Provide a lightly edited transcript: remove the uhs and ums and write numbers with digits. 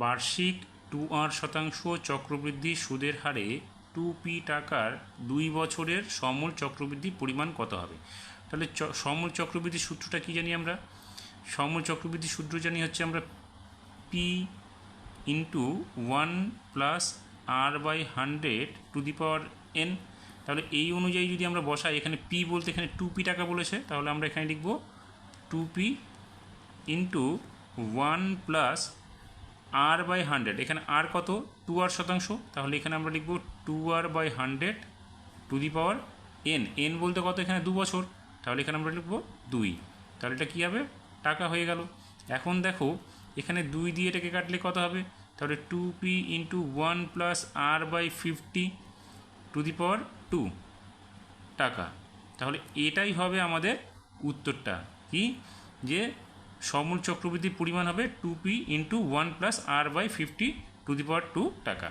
বার্ষিক 2% চক্রবৃদ্ধি সুদের হারে 2p টাকার 2 বছরের সমূল চক্রবৃদ্ধি পরিমাণ কত হবে? তাহলে সমূল চক্রবৃদ্ধি সূত্রটা কি জানি আমরা? সমূল চক্রবৃদ্ধি সূত্র জানি হচ্ছে আমরা p into 1 plus r/100 n। তাহলে এই অনুযায়ী যদি আমরা বসাই, এখানে p বলতে এখানে 2p টাকা বলেছে, তাহলে আমরা এখানে লিখব 2p ইন্টু 1 প্লাস r/100। এখানে r কত? 2r%, তাহলে এখানে আমরা লিখব 2r/100 n বলতে কত? এখানে 2 বছর, তাহলে এখানে আমরা লিখব 2। তাহলে এটা কী হবে? টাকা হয়ে গেল। এখন দেখো এখানে 2 দিয়ে এটাকে কাটলে কত হবে? তাহলে 2p ইন্টু 1 প্লাস r/50 টাকা। তাহলে এটাই হবে আমাদের উত্তরটা, কি যে সমূল চক্রবৃদ্ধির পরিমাণ হবে 2p ইন্টু 1 প্লাস r/50 টাকা।